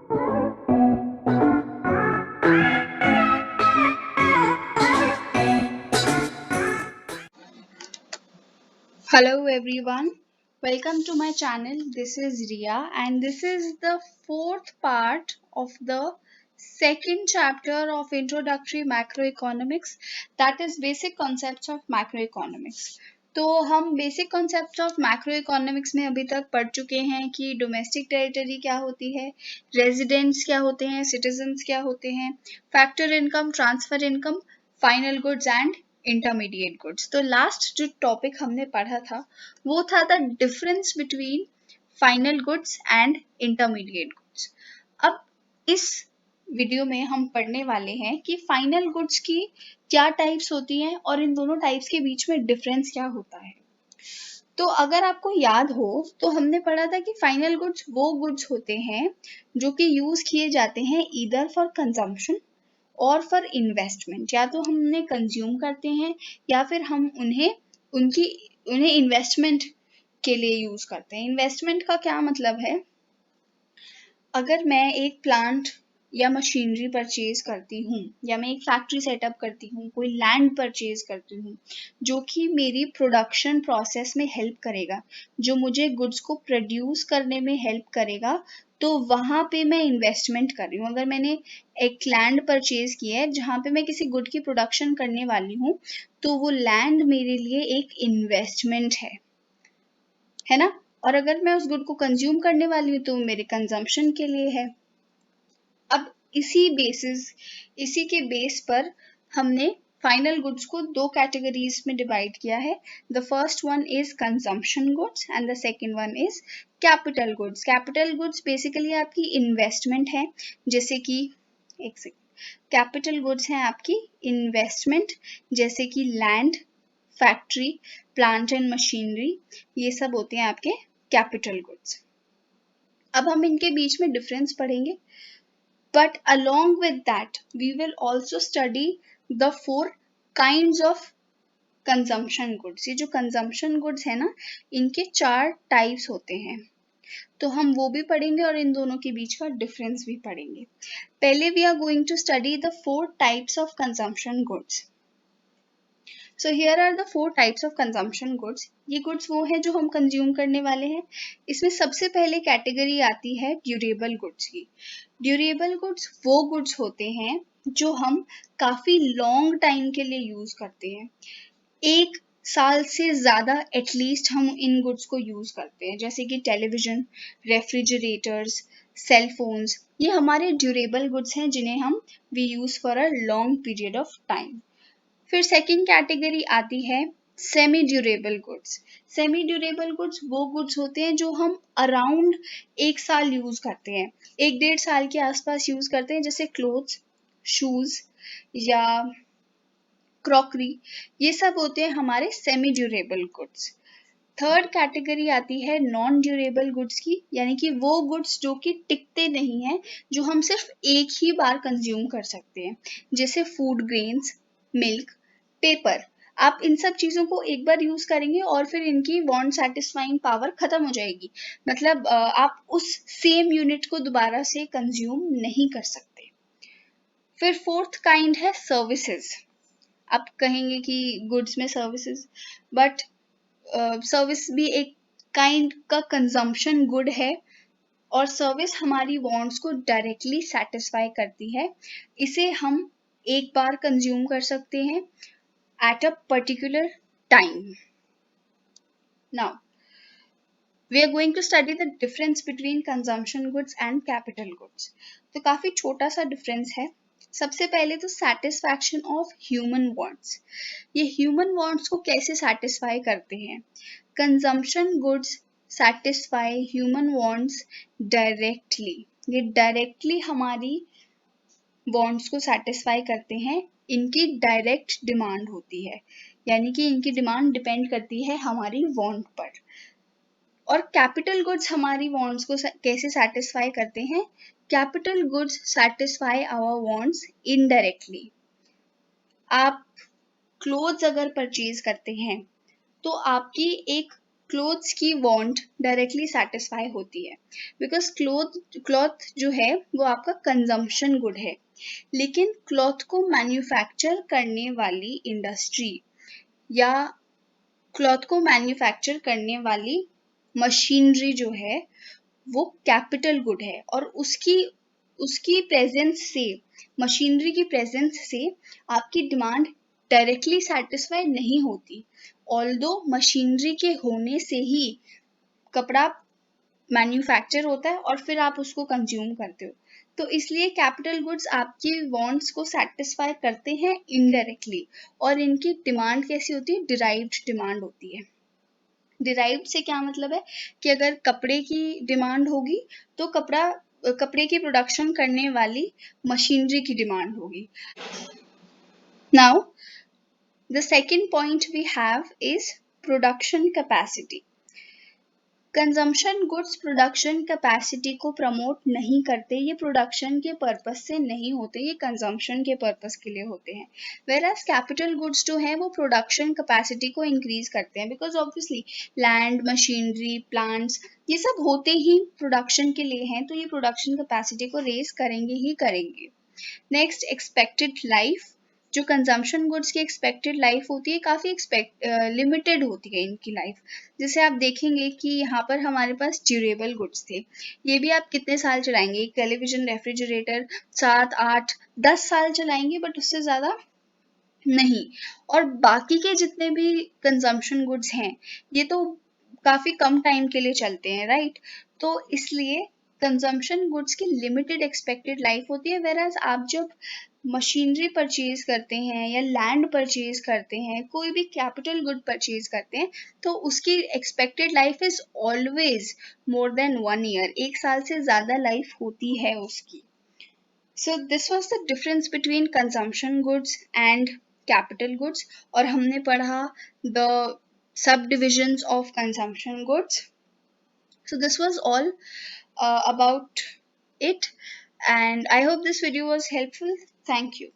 Hello everyone, welcome to my channel. This is Ria and this is the fourth part of the second chapter of Introductory Macroeconomics, that is Basic Concepts of Macroeconomics. तो हम basic concept of macro economics में अभी तक पढ़ चुके हैं कि domestic territory क्या होती है, रेजिडेंट्स क्या होते हैं, सिटीजन्स क्या होते हैं, factor income, transfer income, final goods and intermediate goods. तो लास्ट जो टॉपिक हमने पढ़ा था वो था the difference between final goods and intermediate goods. अब इस वीडियो में हम पढ़ने वाले हैं कि फाइनल गुड्स की क्या टाइप्स होती हैं और इन दोनों टाइप्स के बीच में डिफरेंस क्या होता है। तो अगर आपको याद हो तो हमने पढ़ा था कि फाइनल गुड्स वो गुड्स होते हैं जो कि यूज किए जाते हैं ईदर फॉर कंजम्पशन और फॉर इन्वेस्टमेंट, या तो हम उन्हें कंज्यूम करते हैं या फिर हम उन्हें इन्वेस्टमेंट के लिए यूज करते हैं। इन्वेस्टमेंट का क्या मतलब है, अगर मैं एक प्लांट या मशीनरी परचेज करती हूँ या मैं एक फैक्ट्री सेटअप करती हूँ, कोई लैंड परचेज करती हूँ जो कि मेरी प्रोडक्शन प्रोसेस में हेल्प करेगा, जो मुझे गुड्स को प्रोड्यूस करने में हेल्प करेगा, तो वहां पे मैं इन्वेस्टमेंट कर रही हूँ। अगर मैंने एक लैंड परचेज किया है जहाँ पे मैं किसी गुड की प्रोडक्शन करने वाली हूँ तो वो लैंड मेरे लिए एक इन्वेस्टमेंट है ना। और अगर मैं उस गुड को कंज्यूम करने वाली हूँ तो मेरे कंजम्पशन के लिए है। अब इसी के बेस पर हमने फाइनल गुड्स को दो कैटेगरीज में डिवाइड किया है। The first one is consumption goods and the second one is capital goods. Capital goods basically आपकी इन्वेस्टमेंट है, जैसे कि एक सेकेंड, कैपिटल गुड्स हैं आपकी इन्वेस्टमेंट, जैसे कि land, factory, plant and machinery, ये सब होते हैं आपके कैपिटल गुड्स। अब हम इनके बीच में डिफरेंस पढ़ेंगे, but along with that we will also study the four kinds of consumption goods। ये जो consumption goods है ना, इनके 4 टाइप्स होते हैं, तो हम वो भी पढ़ेंगे और इन दोनों के बीच का डिफरेंस भी पढ़ेंगे। पहले we are going to study the 4 types of consumption goods। So here are the 4 types of consumption goods। ये गुड्स वो हैं जो हम कंज्यूम करने वाले हैं। इसमें सबसे पहले कैटेगरी आती है ड्यूरेबल गुड्स की। ड्यूरेबल गुड्स वो गुड्स होते हैं जो हम काफी लॉन्ग टाइम के लिए यूज करते हैं, 1 साल से ज्यादा एटलीस्ट हम इन गुड्स को यूज करते हैं, जैसे कि टेलीविजन, रेफ्रिजरेटर्स, सेल फोन्स, ये हमारे ड्यूरेबल गुड्स हैं जिन्हें हम we use for a long period of time. फिर सेकेंड कैटेगरी आती है semi durable goods. Semi durable goods वो गुड्स होते हैं जो हम अराउंड 1 साल यूज करते हैं, 1-1.5 साल के आसपास यूज करते हैं, जैसे क्लोथ्स, शूज या क्रॉकरी, ये सब होते हैं हमारे semi durable goods. Third category आती है नॉन ड्यूरेबल गुड्स की, यानी कि वो गुड्स जो कि टिकते नहीं हैं, जो हम सिर्फ एक ही बार कंज्यूम कर सकते हैं, जैसे फूड ग्रेन्स, मिल्क, पेपर। आप इन सब चीजों को एक बार यूज करेंगे और फिर इनकी वांट सेटिस्फाइंग पावर खत्म हो जाएगी, मतलब आप उस सेम यूनिट को दोबारा से कंज्यूम नहीं कर सकते। फिर फोर्थ काइंड है सर्विसेज। आप कहेंगे कि गुड्स में सर्विसेज, बट सर्विस भी एक काइंड का कंजम्पशन गुड है, और सर्विस हमारी वांट्स को डायरेक्टली सेटिस्फाई करती है। इसे हम एक बार कंज्यूम कर सकते हैं at a particular time। Now, we are going to study the difference between consumption goods and capital goods। तो काफी छोटा सा डिफरेंस है। सबसे पहले तो satisfaction of human wants। ये human wants को कैसे satisfy करते हैं? Consumption goods satisfy human wants directly। ये directly हमारी wants को satisfy करते हैं, इनकी डायरेक्ट डिमांड होती है, यानी कि इनकी डिमांड डिपेंड करती है हमारी वांट पर। और कैपिटल गुड्स हमारी वांट्स को कैसे सेटिस्फाई करते हैं? Capital goods satisfy our wants indirectly. आप क्लोथ्स अगर परचेज करते हैं तो आपकी एक क्लोथ्स की वांट डायरेक्टली सेटिस्फाई होती है, बिकॉज क्लॉथ जो है वो आपका कंजम्पशन गुड है, लेकिन क्लॉथ को मैन्युफैक्चर करने वाली इंडस्ट्री या क्लॉथ को मैन्युफैक्चर करने वाली मशीनरी जो है वो कैपिटल गुड है, और उसकी उसकी प्रेजेंस से, मशीनरी की प्रेजेंस से आपकी डिमांड डायरेक्टली सेटिस्फाई नहीं होती, ऑल्दो मशीनरी के होने से ही कपड़ा मैन्युफैक्चर होता है और फिर आप उसको कंज्यूम करते हो। तो इसलिए कैपिटल गुड्स आपकी वांट्स को सेटिस्फाई करते हैं इनडायरेक्टली, और इनकी डिमांड कैसी होती है, डिराइव्ड डिमांड होती है। डिराइव्ड से क्या मतलब है कि अगर कपड़े की डिमांड होगी तो कपड़े की प्रोडक्शन करने वाली मशीनरी की डिमांड होगी। Now the second point we have is production capacity. Consumption goods production capacity को प्रमोट नहीं करते, ये प्रोडक्शन के पर्पस से नहीं होते, ये कंजम्पशन के पर्पस के लिए होते हैं। वेयरएज कैपिटल गुड्स जो हैं वो प्रोडक्शन कैपेसिटी को इंक्रीज करते हैं, because obviously land, machinery, plants ये सब होते ही प्रोडक्शन के लिए हैं, तो ये प्रोडक्शन कैपेसिटी को रेज करेंगे ही करेंगे। Next, expected life. जो कंजम्पशन गुड्स की एक्सपेक्टेड लाइफ होती है काफ़ी लिमिटेड होती है इनकी लाइफ। जैसे आप देखेंगे कि यहाँ पर हमारे पास ड्यूरेबल गुड्स थे, ये भी आप कितने साल चलाएंगे, एक टेलीविजन, रेफ्रिजरेटर 7, 8, 10 साल चलाएंगे, बट उससे ज़्यादा नहीं। और बाकी के जितने भी कंजम्पशन गुड्स हैं ये तो काफ़ी कम टाइम के लिए चलते हैं, राइट। तो इसलिए कंजम्पशन गुड्स की लिमिटेड एक्सपेक्टेड लाइफ होती है, वेराज आप जब मशीनरी परचेज करते हैं या लैंड परचेज करते हैं, कोई भी कैपिटल गुड परचेज करते हैं, तो उसकी expected life is always more than 1 year, 1 साल से ज़्यादा लाइफ होती है उसकी। So this was the difference between consumption goods and capital goods, और हमने पढ़ा the subdivisions of consumption goods. So this was all about it, and I hope this video was helpful. Thank you.